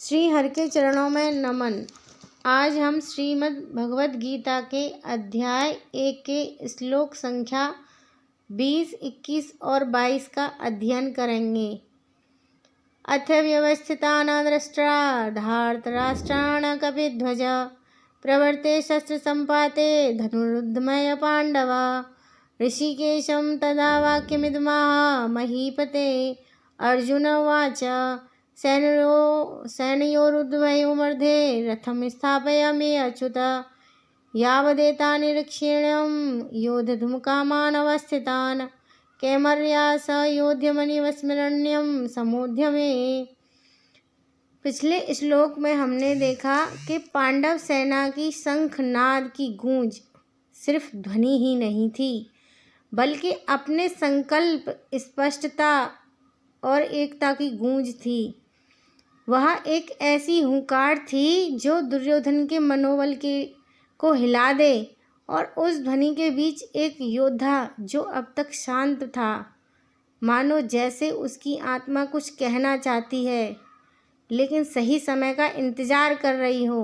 श्री हरि के चरणों में नमन। आज हम श्रीमद् भगवद गीता के अध्याय 1 के श्लोक संख्या 20, 21 और 22 का अध्ययन करेंगे। अथ व्यवस्थितान दृष्ट्वा धार्तराष्ट्राण कपिध्वज प्रवर्ते शस्त्र संपाते धनुरुद्धमय पांडव ऋषिकेशं तदा वाक्यमिदमाह महीपते। अर्जुन उवाच सैनयोरुद्वयोर्मध्ये रथं स्थापयामि अच्युत यावदेतानिरीक्षेणं योद्धुं अवस्थितान् कैमर्या स योध्यमनिवस्मरण्यं समोध्य मे। पिछले श्लोक में हमने देखा कि पांडव सेना की शंखनाद की गूंज सिर्फ ध्वनि ही नहीं थी, बल्कि अपने संकल्प, स्पष्टता और एकता की गूंज थी। वह एक ऐसी हुंकार थी जो दुर्योधन के मनोबल को हिला दे, और उस ध्वनि के बीच एक योद्धा जो अब तक शांत था, मानो जैसे उसकी आत्मा कुछ कहना चाहती है लेकिन सही समय का इंतजार कर रही हो,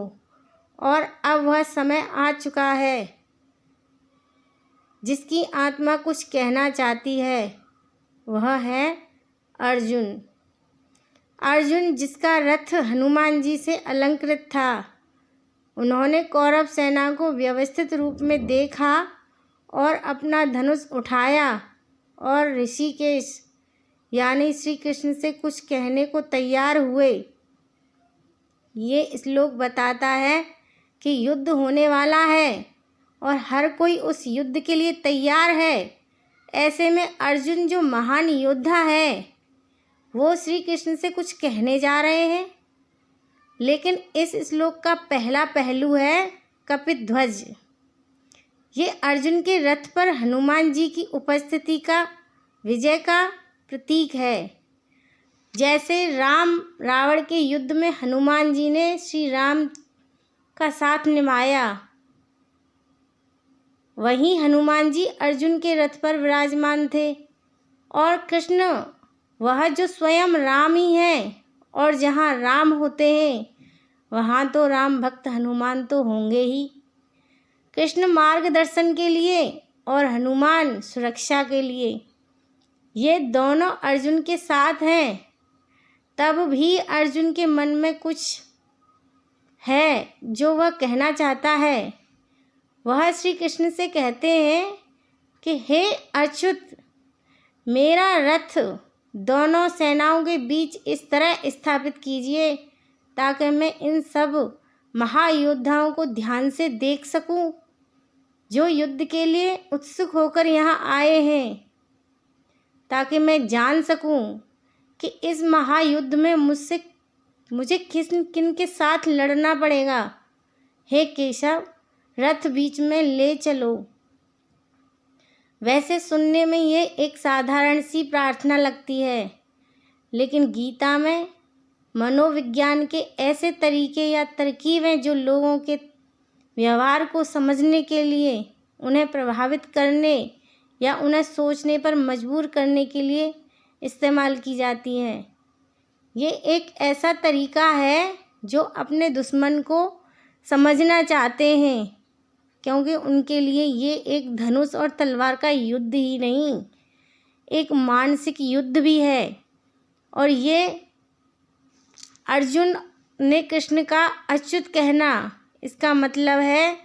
और अब वह समय आ चुका है। जिसकी आत्मा कुछ कहना चाहती है वह है अर्जुन। अर्जुन जिसका रथ हनुमान जी से अलंकृत था। उन्होंने कौरव सेना को व्यवस्थित रूप में देखा और अपना धनुष उठाया और ऋषिकेश यानी श्री कृष्ण से कुछ कहने को तैयार हुए। ये श्लोक बताता है कि युद्ध होने वाला है और हर कोई उस युद्ध के लिए तैयार है। ऐसे में अर्जुन जो महान योद्धा है वो श्री कृष्ण से कुछ कहने जा रहे हैं। लेकिन इस श्लोक का पहला पहलू है कपिध्वज। ये अर्जुन के रथ पर हनुमान जी की उपस्थिति का, विजय का प्रतीक है। जैसे राम रावण के युद्ध में हनुमान जी ने श्री राम का साथ निभाया, वहीं हनुमान जी अर्जुन के रथ पर विराजमान थे। और कृष्ण वह जो स्वयं राम ही है, और जहाँ राम होते हैं वहाँ तो राम भक्त हनुमान तो होंगे ही। कृष्ण मार्गदर्शन के लिए और हनुमान सुरक्षा के लिए, ये दोनों अर्जुन के साथ हैं। तब भी अर्जुन के मन में कुछ है जो वह कहना चाहता है। वह श्री कृष्ण से कहते हैं कि हे अच्युत, मेरा रथ दोनों सेनाओं के बीच इस तरह स्थापित कीजिए ताकि मैं इन सब महायोद्धाओं को ध्यान से देख सकूं जो युद्ध के लिए उत्सुक होकर यहाँ आए हैं, ताकि मैं जान सकूं कि इस महायुद्ध में मुझे किन के साथ लड़ना पड़ेगा। हे केशव, रथ बीच में ले चलो। वैसे सुनने में ये एक साधारण सी प्रार्थना लगती है, लेकिन गीता में मनोविज्ञान के ऐसे तरीके या तरकीबें जो लोगों के व्यवहार को समझने के लिए, उन्हें प्रभावित करने या उन्हें सोचने पर मजबूर करने के लिए इस्तेमाल की जाती हैं। ये एक ऐसा तरीका है जो अपने दुश्मन को समझना चाहते हैं, क्योंकि उनके लिए ये एक धनुष और तलवार का युद्ध ही नहीं, एक मानसिक युद्ध भी है। और ये अर्जुन ने कृष्ण का अच्युत कहना, इसका मतलब है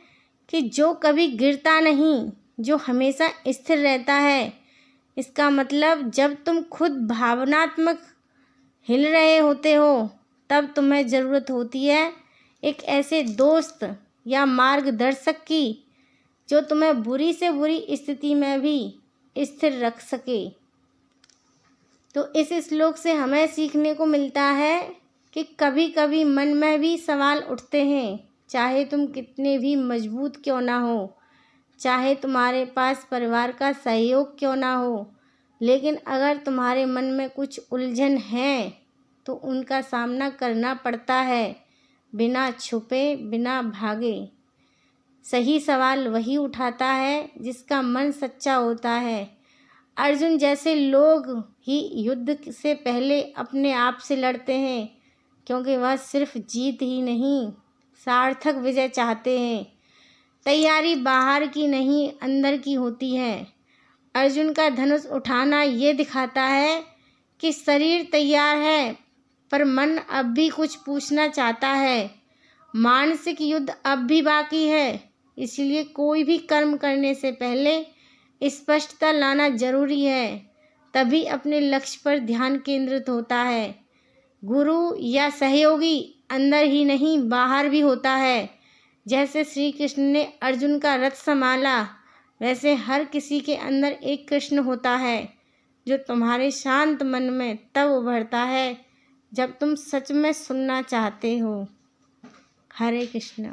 कि जो कभी गिरता नहीं, जो हमेशा स्थिर रहता है। इसका मतलब जब तुम खुद भावनात्मक हिल रहे होते हो, तब तुम्हें ज़रूरत होती है एक ऐसे दोस्त या मार्गदर्शक की जो तुम्हें बुरी से बुरी स्थिति में भी स्थिर रख सके। तो इस श्लोक से हमें सीखने को मिलता है कि कभी कभी मन में भी सवाल उठते हैं, चाहे तुम कितने भी मजबूत क्यों ना हो, चाहे तुम्हारे पास परिवार का सहयोग क्यों ना हो, लेकिन अगर तुम्हारे मन में कुछ उलझन है तो उनका सामना करना पड़ता है, बिना छुपे, बिना भागे। सही सवाल वही उठाता है जिसका मन सच्चा होता है। अर्जुन जैसे लोग ही युद्ध से पहले अपने आप से लड़ते हैं, क्योंकि वह सिर्फ जीत ही नहीं, सार्थक विजय चाहते हैं। तैयारी बाहर की नहीं, अंदर की होती है। अर्जुन का धनुष उठाना ये दिखाता है कि शरीर तैयार है, पर मन अब भी कुछ पूछना चाहता है। मानसिक युद्ध अब भी बाकी है। इसलिए कोई भी कर्म करने से पहले स्पष्टता लाना जरूरी है, तभी अपने लक्ष्य पर ध्यान केंद्रित होता है। गुरु या सहयोगी अंदर ही नहीं, बाहर भी होता है। जैसे श्री कृष्ण ने अर्जुन का रथ संभाला, वैसे हर किसी के अंदर एक कृष्ण होता है, जो तुम्हारे शांत मन में तब उभरता है जब तुम सच में सुनना चाहते हो। हरे कृष्ण।